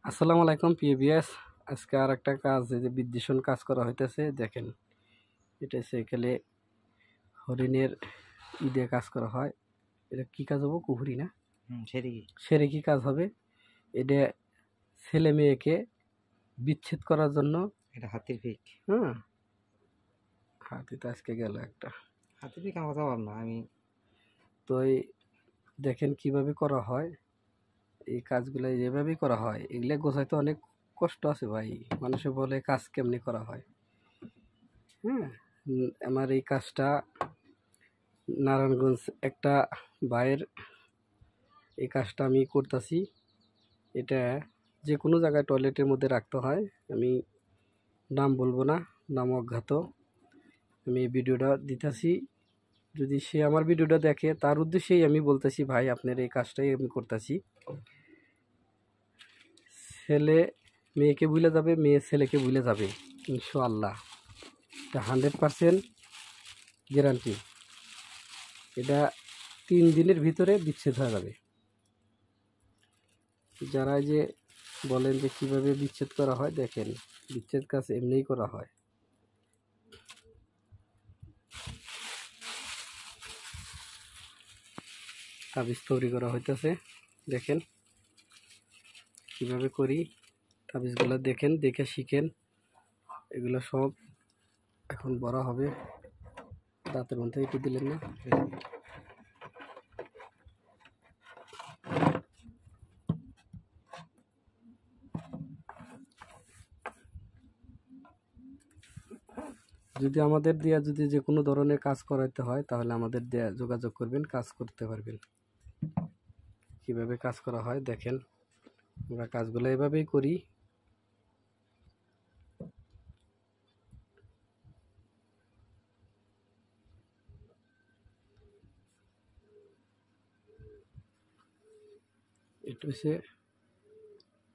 আসসালামু আলাইকুম পিএবিএস। আজকে আর একটা কাজ, এই যে বিদ্যুষণ কাজ করা হইতেছে। দেখেন, এটা সাইকেলে হরিণের দিয়ে কাজ করা হয়। এটা কি কাজ হবো? কুহুরি না, সেরে কি কাজ হবে? এটা ছেলে মেয়েকে বিচ্ছেদ করার জন্য। এটা হাতির পিক। হ্যাঁ, হাতি তো আজকে গেল একটা। হাতির পিক আমার কথা বল না আমি। তো এই দেখেন কিভাবে করা হয় এই কাজগুলো, যেভাবেই করা হয়। এগুলো গোছাইতে অনেক কষ্ট আছে ভাই। মানুষে বলে কাজ কেমনি করা হয়। হ্যাঁ, আমার এই কাজটা নারায়ণগঞ্জ একটা ভাইয়ের এই কাজটা আমি করতেছি। এটা যে কোনো জায়গায় টয়লেটের মধ্যে রাখতে হয়। আমি নাম বলবো না, নাম অজ্ঞাত। আমি এই ভিডিওটা দিতেছি, যদি সে আমার ভিডিওটা দেখে তার উদ্দেশ্যেই আমি বলতেছি, ভাই আপনার এই কাজটাই আমি করতেছি। ছেলে মেয়েকে ভুলে যাবে, মেয়ে ছেলেকে ভুলে যাবে ইনশাআল্লাহ। এটা 100% গ্যারান্টি। এটা 3 দিনের ভিতরে বিচ্ছেদ হয়ে যাবে। যারা যে বলেন যে কিভাবে বিচ্ছেদ করা হয়, দেখেন বিচ্ছেদ কাজ এমনিই করা হয়। তাবিজ তৈরি করা হইতেছে, দেখেন কিভাবে করি। তাবিজগুলো দেখেন, দেখে শিখেন। এগুলো সব এখন বড় হবে। দাঁতের মধ্যে একটু দিলেন না? যদি আমাদের দেয়া যদি যে কোনো ধরনের কাজ করাইতে হয়, তাহলে আমাদের দেয়া যোগাযোগ করবেন, কাজ করতে পারবেন। কিভাবে কাজ করা হয় দেখেন, আমরা কাজগুলো এভাবেই করি। এটা হচ্ছে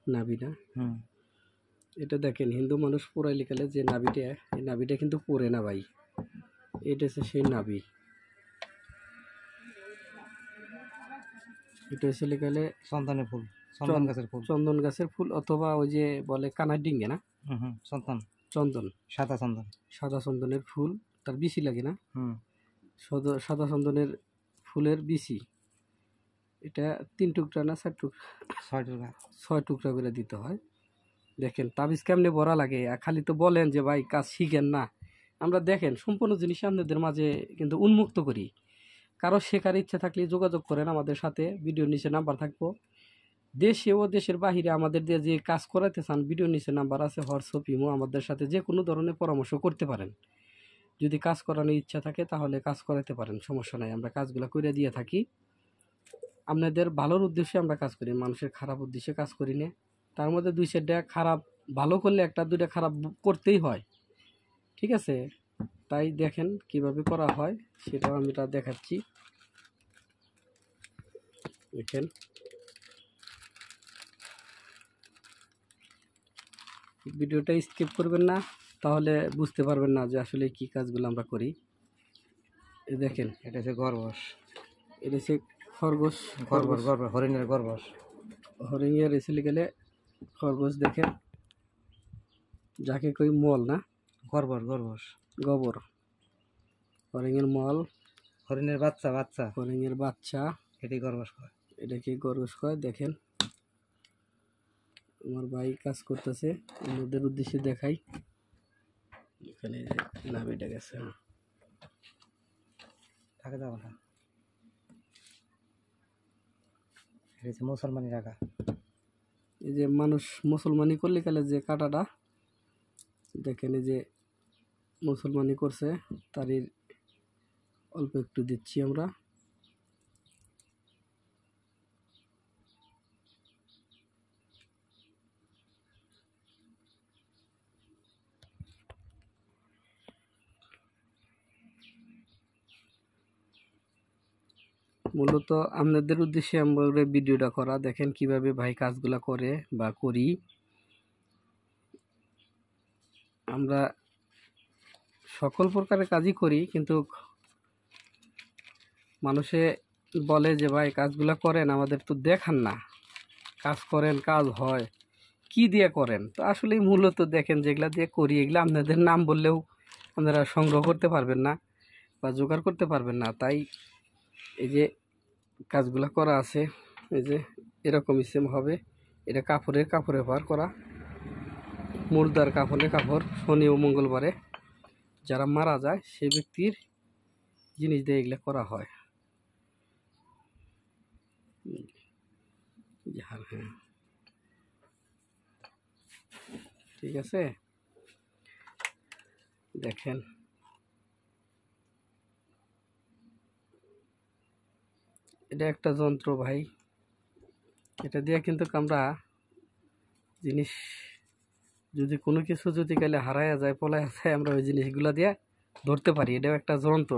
নাভি না? এটা দেখেন, হিন্দু মানুষ পোড়াই লিখালে যে নাভিটা, এই নাভিটা কিন্তু পড়ে না ভাই। এটা হচ্ছে সেই নাভি। এটা হচ্ছে লিখালে সন্তানের ফুল, চন্দন গাছের ফুল, চন্দন গাছের ফুল, অথবা ওই যে বলে কানার ডিঙ্গে না, চন্দন, চন্দন, সাদা চন্দন, সাদা চন্দনের ফুল। তার বিচি লাগে না? সাদা চন্দনের ফুলের বিচি। এটা 3 টুকরা না 4 টুকরা? 6 টুকরা, 6 টুকরা করে দিতে হয়। দেখেন তাবিজ কেমনে ভরা লাগে। আর খালি তো বলেন যে ভাই কাজ শিখেন না। আমরা দেখেন সম্পূর্ণ জিনিস আপনাদের মাঝে কিন্তু উন্মুক্ত করি। কারো শেখার ইচ্ছা থাকলে যোগাযোগ করেন আমাদের সাথে, ভিডিওর নিচে নাম্বার থাকবো। দেশে ও দেশের বাহিরে আমাদের দিয়ে যে কাজ করাতে চান, ভিডিওর নিচে নাম্বার আছে, হোয়াটসঅ্যাপ, ইমো, আমাদের সাথে যে কোনো ধরনের পরামর্শ করতে পারেন। যদি কাজ করানোর ইচ্ছা থাকে তাহলে কাজ করাতে পারেন, সমস্যা নাই। আমরা কাজগুলো করে দিয়ে থাকি। আপনাদের ভালোর উদ্দেশ্যে আমরা কাজ করি, মানুষের খারাপ উদ্দেশ্যে কাজ করি না। তার মধ্যে 2-4টা খারাপ ভালো করলে 1-2টা খারাপ করতেই হয়, ঠিক আছে? তাই দেখেন কিভাবে করা হয় সেটাও আমি দেখাচ্ছি। দেখেন, ভিডিওটা স্কিপ করবেন না, তাহলে বুঝতে পারবেন না যে আসলে কি কাজগুলো আমরা করি। এই দেখেন, এটা হচ্ছে গর্বস, এটা হচ্ছে খরগোশ, হরিণের গর্বস। হরিণের এসে গেলে খরগোশ। দেখেন, যাকে কই মল না, গর্বস, গোবর, হরিণের মল, হরিণের বাচ্চা, হরিণের বাচ্চা, এটাই গর্বস কয়। এটাকে খরগোশ কয়। দেখেন আমার ভাই কাজ করতেছে, আমাদের উদ্দেশ্যে দেখাই। এখানে যে নাভিটা গেছে, থাকে যাবো না, এটা হচ্ছে মুসলমানি রাখা। এই যে মানুষ মুসলমানি করলে গেলে যে কাটাটা দেখেন, এই যে মুসলমানি করছে তারই অল্প একটু দিচ্ছি আমরা। মূলত আপনাদের উদ্দেশ্যে আমরা ভিডিওটা করা। দেখেন কিভাবে ভাই কাজগুলা করে বা করি আমরা। সকল প্রকারের কাজই করি, কিন্তু মানুষে বলে যে ভাই কাজগুলা করেন, আমাদের তো দেখান না। কাজ করেন, কাজ হয় কি দিয়ে করেন? তো আসলেই মূলত দেখেন যেগুলা দিয়ে করি এগুলা আপনাদের নাম বললেও আপনারা সংগ্রহ করতে পারবেন না বা জোগাড় করতে পারবেন না। তাই এই যে কাজগুলা করা আছে, এই যে এরকমই সেম হবে। এটা কাপড়ে পার করা, মুর্দার কাপড় শনি ও মঙ্গলবারে যারা মারা যায় সেই ব্যক্তির জিনিস দিয়ে এগুলা করা হয়। হ্যাঁ, ঠিক আছে, দেখেন এটা একটা যন্ত্র ভাই। এটা দিয়ে কিন্তু আমরা জিনিস যদি কোনো কিছু যদি কালে হারায়া যায় পলায়া যায় আমরা ওই জিনিসগুলা দিয়ে ধরতে পারি। এটাও একটা যন্ত্র,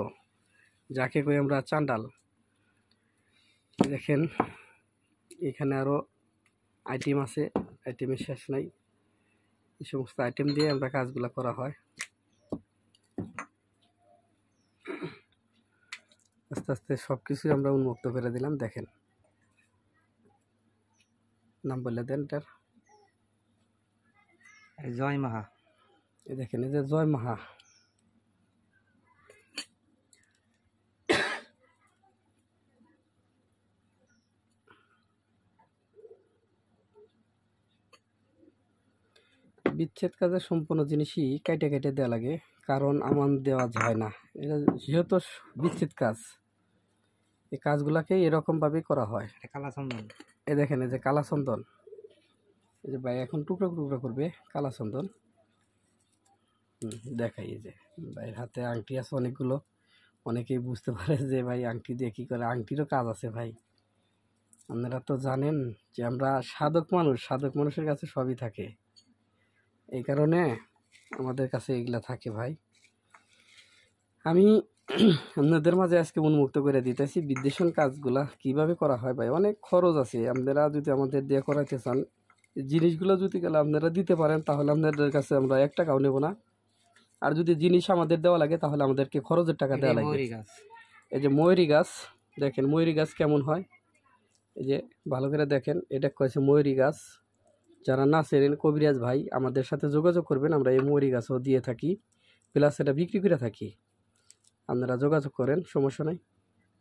যাকে কই আমরা চান্ডাল। দেখেন এখানে আরো আইটেম আছে, আইটেমের শেষ নাই। এই সমস্ত আইটেম দিয়ে আমরা কাজগুলা করা হয়। আস্তে আস্তে সব কিছুই আমরা উন্মুক্ত করে দিলাম। দেখেন নাম বলে দেন এটার। জয় মাহা। এই দেখেন এই যে জয় মাহা। বিচ্ছেদ কাজের সম্পূর্ণ জিনিসই কেটে দেওয়া লাগে, কারণ আমান দেওয়া যায় না। এটা যেহেতু বিচ্ছেদ কাজ, এই কাজগুলাকে এরকমভাবেই করা হয়। কালা চন্দন। এই দেখেন এই যে কালা চন্দন, এই যে ভাই এখন টুকরো টুকরো করবে কালা চন্দন। দেখাই এই যে ভাইয়ের হাতে আংটি আছে অনেকগুলো। অনেকেই বুঝতে পারে যে ভাই আংটি দিয়ে কী করে, আংটিরও কাজ আছে ভাই। আপনারা তো জানেন যে আমরা সাধক মানুষের কাছে সবই থাকে, এই কারণে আমাদের কাছে এগুলা থাকে ভাই। আমি আপনাদের মাঝে আজকে উন্মুক্ত করে দিতেছি বিদ্বেষণ কাজগুলা কিভাবে করা হয় ভাই। অনেক খরচ আছে, আপনারা যদি আমাদের দিয়ে করাইতে চান জিনিসগুলো যদি গেলে আপনারা দিতে পারেন তাহলে আপনাদের কাছে আমরা 1 টাকাও নেব না। আর যদি জিনিস আমাদের দেওয়া লাগে তাহলে আমাদেরকে খরচের টাকা দেওয়া লাগে। এই যে ময়ূরী গাছ, দেখেন ময়ূরী গাছ কেমন হয়, এই যে ভালো করে দেখেন, এটা কয়েছে ময়ূরী গাছ। যারা না চেনেন কবিরাজ ভাই আমাদের সাথে যোগাযোগ করবেন, আমরা এই ময়ূরী গাছও দিয়ে থাকি, প্লাস এটা বিক্রি করে থাকি। আপনারা যোগাযোগ করেন, সমস্যা নাই,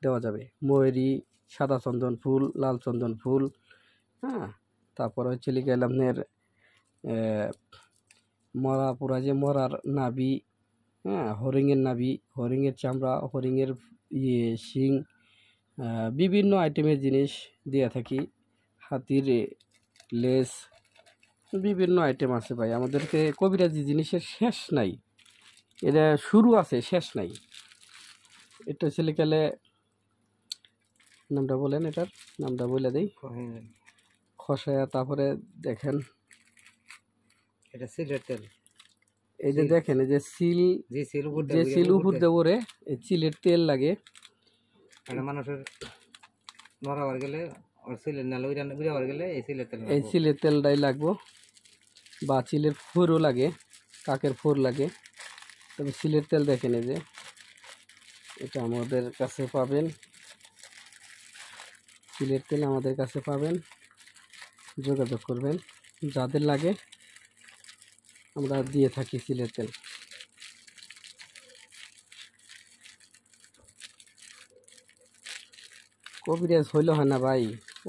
দেওয়া যাবে। ময়ূরী, সাদা চন্দন ফুল, লাল চন্দন ফুল, হ্যাঁ, তারপর হচ্ছে লিখে আপনার মরা পুরা যে মরার নাভি, হ্যাঁ, হরিণের নাভি, হরিণের চামড়া, হরিণের শিং, বিভিন্ন আইটেমের জিনিস দিয়ে থাকি। হাতির লেজ, বিভিন্ন আইটেম আছে ভাই। আমাদেরকে কবিরাজি জিনিসের শেষ নাই, এটা শুরু আছে শেষ নাই। এটা ছেলে গেলে নামটা বলেন, এটার নামটা বলে দেই, খসায়া। তারপরে দেখেন এটা সিলের তেল। এই যে দেখেন এই যে সিল উপর দেবরে এই চিলের তেল লাগে। মানুষের মরাবার গেলে সিলের নালে উড়াবার গেলে এই সিলের তেলটাই লাগবো, বা চিলের ফোরও লাগে, কাকের ফোর লাগে। তবে সিলের তেল দেখেন এই যে এটা আমাদের কাছে পাবেন, সিলের তেল আমাদের কাছে পাবেন, যোগাযোগ করবেন যাদের লাগে, আমরা দিয়ে থাকি সিলের তেল। কবিরাজ হইলে হয় না ভাই।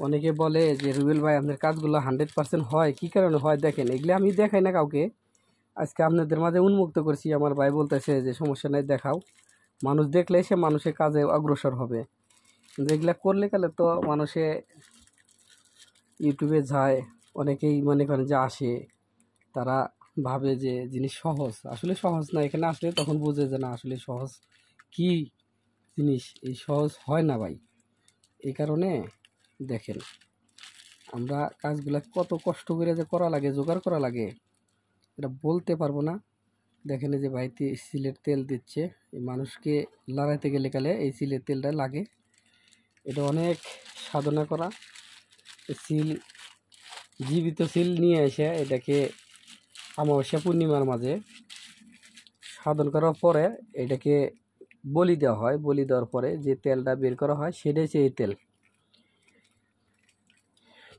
অনেকে বলে যে রুবেল ভাই আপনার কাজগুলো 100% হয়, কী কারণে হয় দেখেন, এগুলো আমি দেখাই না কাউকে, আজকে আপনাদের মাঝে উন্মুক্ত করছি। আমার ভাই বলতেছে যে সমস্যা নাই দেখাও, মানুষ দেখলে সে মানুষের কাজে অগ্রসর হবে। যেগুলা করলে গেলে তো মানুষে ইউটিউবে যায়, অনেকেই মনে করেন যে আসে, তারা ভাবে যে জিনিস সহজ, আসলে সহজ না। এখানে আসলে তখন বুঝে যে না আসলে সহজ কি জিনিস, এই সহজ হয় না ভাই। এই কারণে দেখেন আমরা কাজগুলা কত কষ্ট করে যে করা লাগে, জোগাড় করা লাগে, এটা বলতে পারবো না। দেখেন এই যে ভাই সিলের তেল দিচ্ছে, এই মানুষকে লড়াইতে গেলে কালে এই সিলের তেলটা লাগে। এটা অনেক সাধনা করা। সিল, জীবিত সিল নিয়ে এসে এটাকে অমাবস্যা পূর্ণিমার মাঝে সাধন করার পরে এটাকে বলি দেওয়া হয়। বলি দেওয়ার পরে যে তেলটা বের করা হয় সেটাই হচ্ছে এই তেল।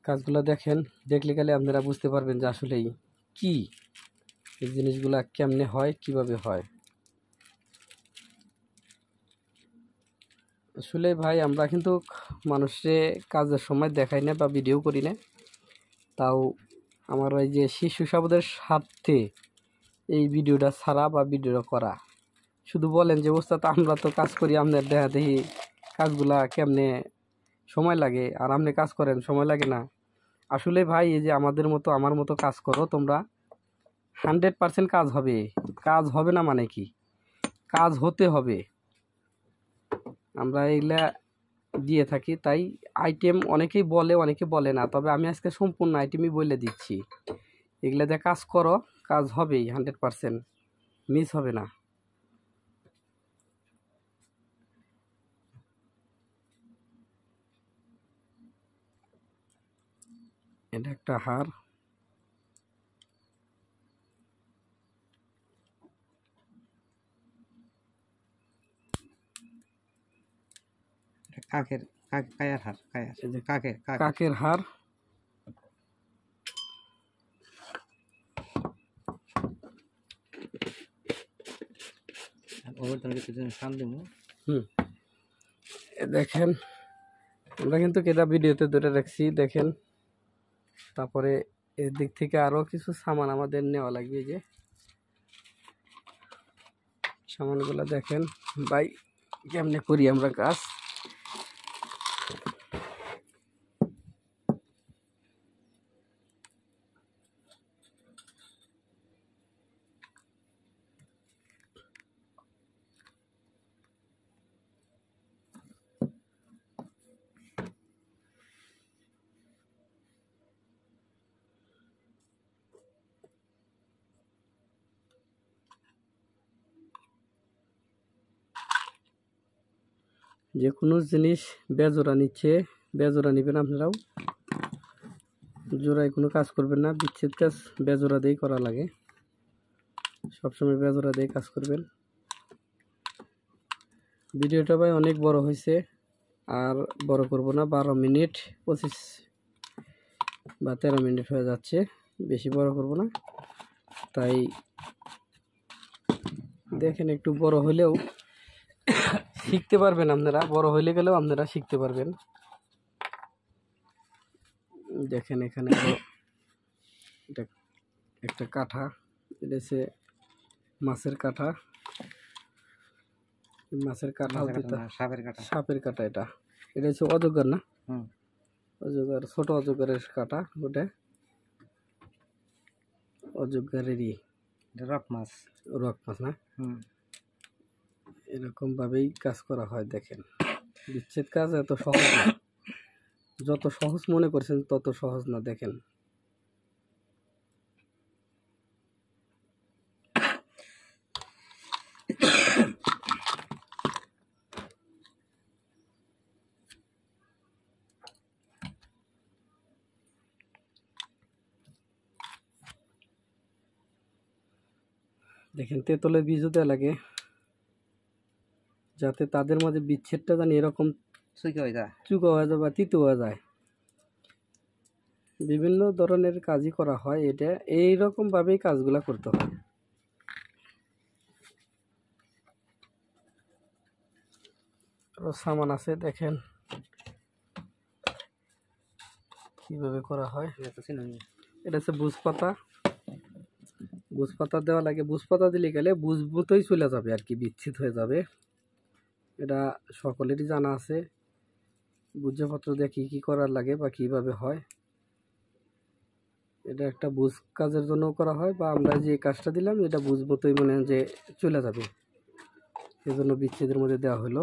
কাজগুলো দেখেন, দেখলে গেলে আপনারা বুঝতে পারবেন যে আসলেই কি এই জিনিসগুলা কেমনে হয়, কিভাবে হয়। আসলে ভাই আমরা কিন্তু মানুষে কাজের সময় দেখাই না বা ভিডিও করি না, তাও আমার এই যে শিশু সাবদের স্বার্থে এই ভিডিওটা ছাড়া বা ভিডিওটা করা। শুধু বলেন যে ওস্তাদ আমরা তো কাজ করি, আপনার দেখা দেখি কাজগুলা কেমনে সময় লাগে, আর আপনি কাজ করেন সময় লাগে না। আসলে ভাই এই যে আমাদের মতো আমার মতো কাজ করো তোমরা, 100% কাজ হবে। কাজ হবে না মানে কি, কাজ হতে হবে। আমরা এগুলা দিয়ে থাকি, তাই আইটেম অনেকেই বলে অনেকে বলে না, তবে আমি আজকে সম্পূর্ণ আইটেমই বলে দিচ্ছি। এগুলা দিয়ে কাজ করো, কাজ হবেই, 100% মিস হবে না। এটা একটা হার, কাকের কায়ার হার, কায়ার এই যে কাকের কাকের হার। ওভার তুমি কিছু সাম দেবো। দেখেন আমরা কিন্তু কেটা ভিডিওতে ধরে রাখছি, দেখেন। তারপরে এর দিক থেকে আরো কিছু সামান আমাদের নেওয়া লাগবে। যে সামানগুলো দেখেন ভাই কেমনে করি আমরা কাজ। যে কোনো জিনিস বেজোড়া নিচ্ছে, বেজোড়া নেবেন আপনারাও। জোড়ায় কোনো কাজ করবেন না, বিচ্ছেদ কাজ বেজোড়া দিয়েই করা লাগে। সবসময় বেজোড়া দিয়ে কাজ করবেন। ভিডিওটা ভাই অনেক বড় হয়েছে, আর বড় করব না। 12 মিনিট 25 বা 13 মিনিট হয়ে যাচ্ছে, বেশি বড় করব না। তাই দেখেন একটু বড় হলেও শিখতে পারবেন আপনারা, বড় হইলে গেলেও আপনারা শিখতে পারবেন। দেখেন এখানে এটা একটা কাঠা, এটা হচ্ছে মাছের কাঠা। মাছের কাঠা, সাপের কাটা, সাপের কাটা। এটা এটা হচ্ছে অজগর না, হুম, অজগর, ছোট অজগরের কাটা ওটা, অজগরেরই রক মাছ, রক মাছ না। এরকম ভাবেই কাজ করা হয়। দেখেন বিচ্ছেদ কাজ এত সহজ না, যত সহজ মনে করছেন তত সহজ না। দেখেন দেখেন তেঁতুলের বীজও দেওয়া লাগে, যাতে তাদের মাঝে বিচ্ছেদটা জানি এরকম চুকা হয়ে যায় বা তিতো হয়ে যায়। বিভিন্ন ধরনের কাজই করা হয়, এটা এইরকম ভাবেই কাজগুলা করতে হয়। আরো সামান আছে, দেখেন কিভাবে করা হয়। এটা হচ্ছে বুজ পাতা, বুজ পাতা দেওয়া লাগে। বুজ পাতা দিলে গেলে বুজ মতোই চলে যাবে আর কি, বিচ্ছিত হয়ে যাবে। এটা সকলেরই জানা আছে, বুঝপত্র দিয়ে কী কী করার লাগে বা কিভাবে হয়। এটা একটা বুঝ কাজের জন্য করা হয়, বা আমরা যে কাজটা দিলাম এটা বুঝ মতোই মনে যে চলে যাবে, সেজন্য বিচ্ছেদের মধ্যে দেওয়া হলো।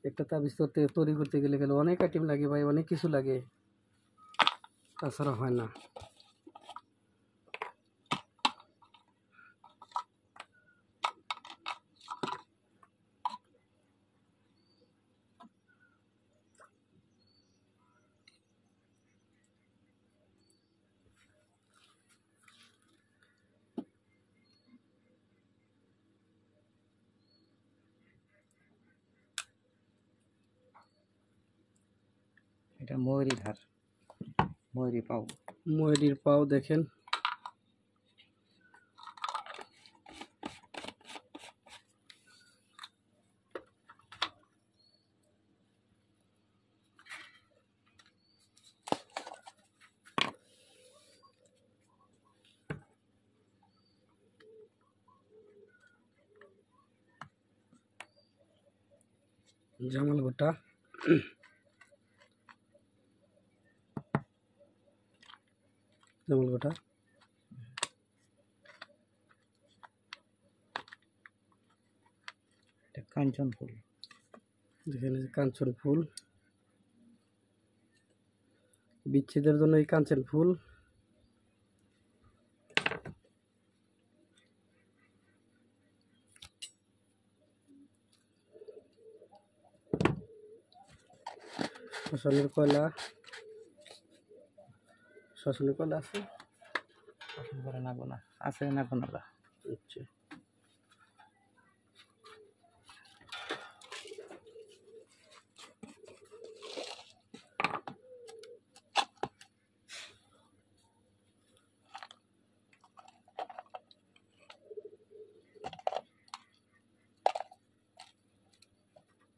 একটা তাবিজ তৈরি করতে গেলে অনেক আইটেম লাগে ভাই, অনেক কিছু লাগে, তাছাড়া হয় না। এটা ময়ূরী ধার। ময়ূরী পাও। ময়ূরীর পাও দেখেন, জামাল গোটা, জামাল গোটা, এটা কাঞ্চন ফুল। দেখেন এই যে কাঞ্চন ফুল, বিচ্ছেদের জন্য এই কাঞ্চন ফুল। শ্মশানের কয়লা, শ্মশানের কয়লা আছে। পছন্দ করে না গোনা আছে না গোনালা। আচ্ছা,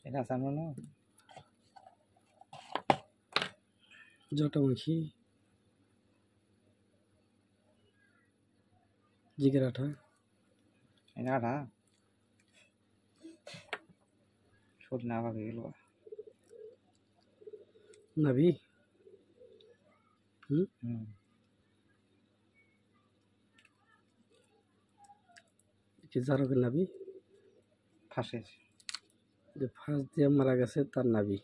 এটা আছে আমরা না জটামাখি, জিগের আঠা, এটা আঠা শরীর না ভাবে গেল। নাভি, কি জারকের নাভি, ফাঁসের যে ফাঁস দিয়ে মারা গেছে তার নাভি।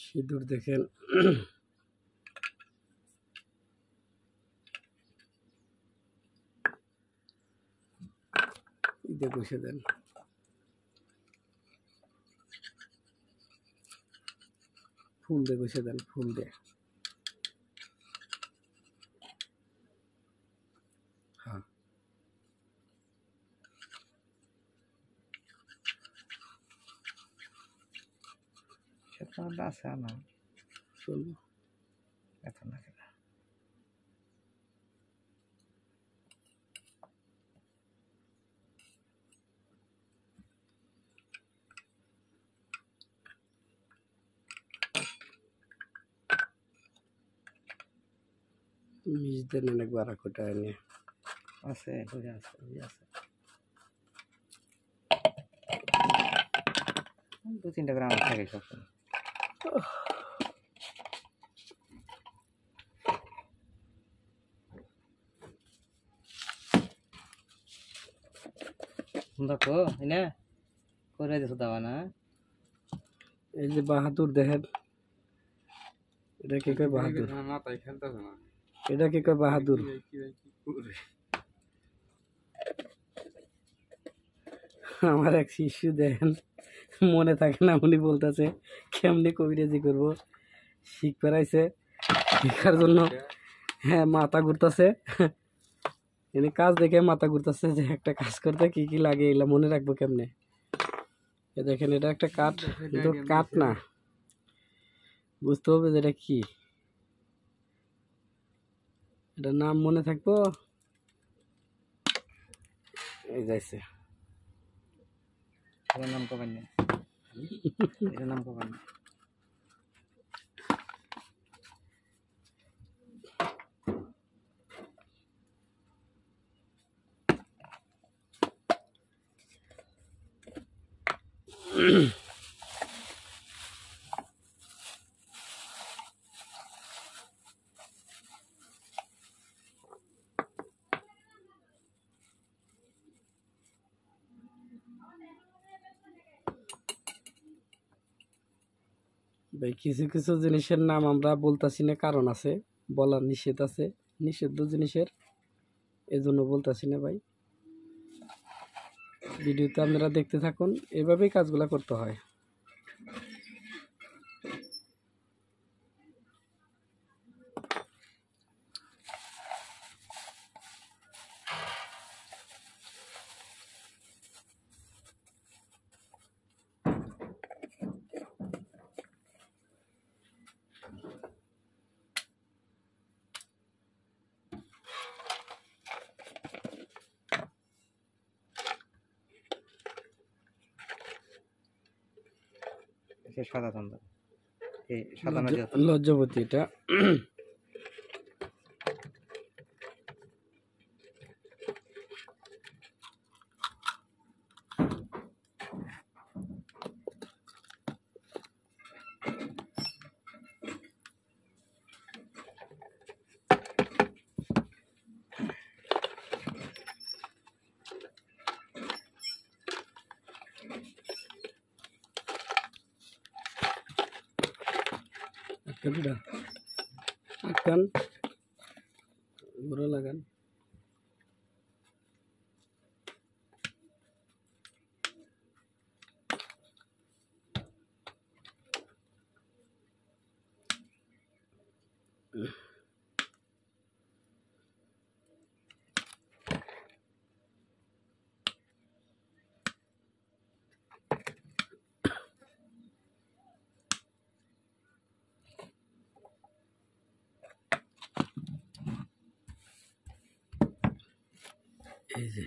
সিঁদুর দেখেন, ঈদে বসে দেন, ফুল দিয়ে বসে দেন, ফুল দিয়ে। হ্যাঁ, সেটা আছে না চলবো। এত না কেন মিস দেন অনেক বারাকোটা এনে। আছে ওই আছে ওই আছে 2-3 গ্রাম থাকে সব। দেখো এনে করে দিছো দাওয়া না। এই যে বাহাদুর দেখেন, এটা কি কয় বাহাদুর, এটা কি কয় বাহাদুর। আমার এক শিশু দেখেন, মনে থাকে না, উনি বলতেছে কেমনি কবিরাজি করবো, শিখ পেরাইছে, শিখার জন্য হ্যাঁ মাথা ঘুরতেছে। এনে কাজ দেখে মাথা ঘুরতেছে যে একটা কাজ করতে কি কি লাগে এগুলা মনে রাখবো কেমনে। এ দেখেন এটা একটা কাঠ, কিন্তু কাঠ না, বুঝতে হবে যে এটা কি, এটার নাম মনে থাকবো। এই যাইছে, এটার নাম কবেন না, এটার নাম কবেন না। ভাই কিছু কিছু জিনিসের নাম আমরা বলতাছি না, কারণ আছে, বলার নিষেধ আছে, নিষিদ্ধ জিনিসের, এজন্য বলতাছি না ভাই। ভিডিওতে আপনারা দেখতে থাকুন, এভাবেই কাজগুলা করতে হয়। সাদা চান্দা এই সাদা নদী লজ্জাবতী এটা। আটকান, ঘুরে লাগান। এই যে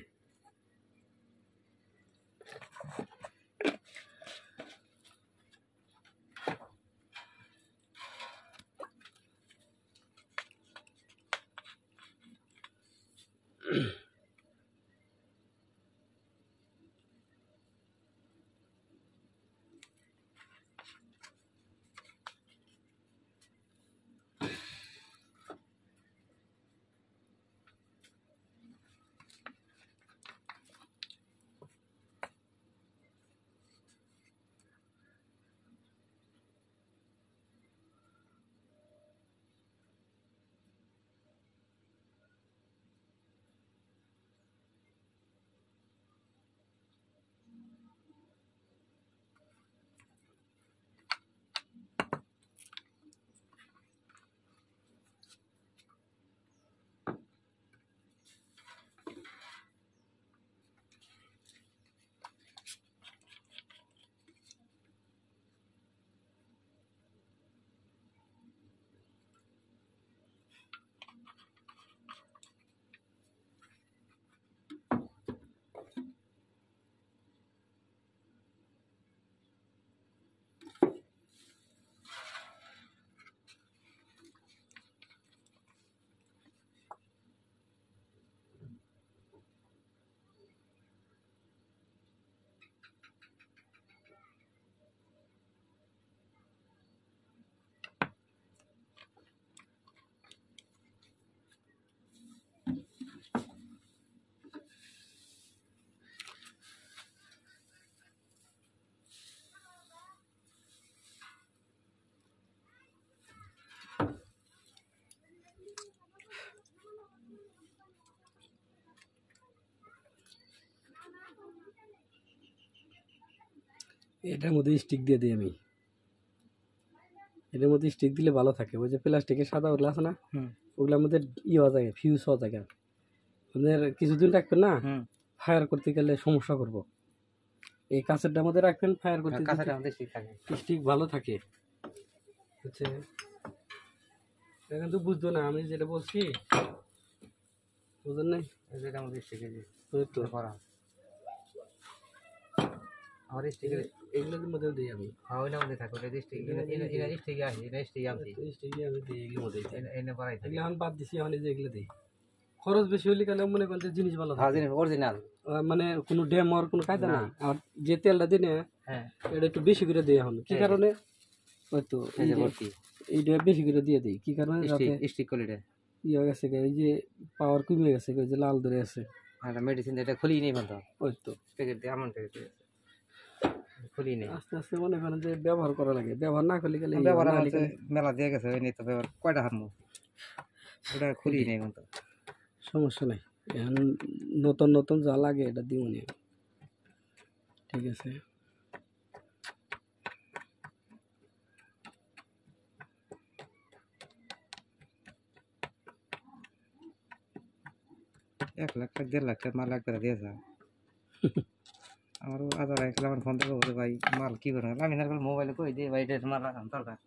এটার মধ্যে স্টিক দিয়ে দিই আমি। এটার মধ্যে স্টিক দিলে ভালো থাকে। ওই যে প্লাস্টিকের সাদা ওগুলো আছে না, ওগুলোর মধ্যে হওয়া যায়, ফিউজ হওয়া যায়। আপনার কিছুদিন রাখবেন না, ফায়ার করতে গেলে সমস্যা করব। এই কাঁচেরটার মধ্যে রাখবেন, ফায়ার করতে স্টিক ভালো থাকে। হচ্ছে এখন তো বুঝতো না আমি যেটা বলছি, বুঝলেন নাই? যেটা আমাদের শিখেছি তো করা আমার স্টিকের এগুলোর মধ্যে দিই আমি। হ্যাঁ, ওইটার মধ্যে থাকে, ওটা স্টিক স্টিক আসে, এটা স্টিক আমি স্টিক আমি দিই এগুলোর মধ্যে। এনে বাড়াই এগুলো আমি বাদ দিছি, এখন যে এগুলো দিই। খরচ বেশি হলে কেন মনে করেন যে জিনিস ভালো থাকে, অরিজিনাল, মানে কোনো ড্যাম আর কোনো কায়দা নাই। আর যে তেলটা দিনে হ্যাঁ এটা একটু বেশি করে দিয়ে এখন কি এই যে। কারণে হয়তো এই যে ভর্তি এইটা বেশি করে দিয়ে দিই কি কারণে যাতে স্টিক কোয়ালিটি ই হয়ে গেছে এই যে পাওয়ার কমে গেছে ওই যে লাল ধরে আছে একটা মেডিসিন এটা খুলি নেই বন্ধ ওই তো প্যাকেট দিয়ে এমন প্যাকেট দিয়ে খুলি নেই আস্তে আস্তে মনে করেন যে ব্যবহার করা লাগে ব্যবহার না করলে গেলে ব্যবহার আমাদের মেলা দিয়ে গেছে ওই নিয়ে তো ব্যবহার কয়টা হারমু ওটা খুলি নেই বন্ধ সমস্যা নাই এখন নতুন নতুন যা লাগে এটা দিব নি ঠিক আছে এক লাখ টাকা 1.5 লাখ টাকা মাল একবার দিয়েছে আমারও আদার এক আমার ফোন থেকে বলে ভাই মাল কি করে আমি না মোবাইলে কই দিয়ে ভাই এটা মাল লাগান দরকার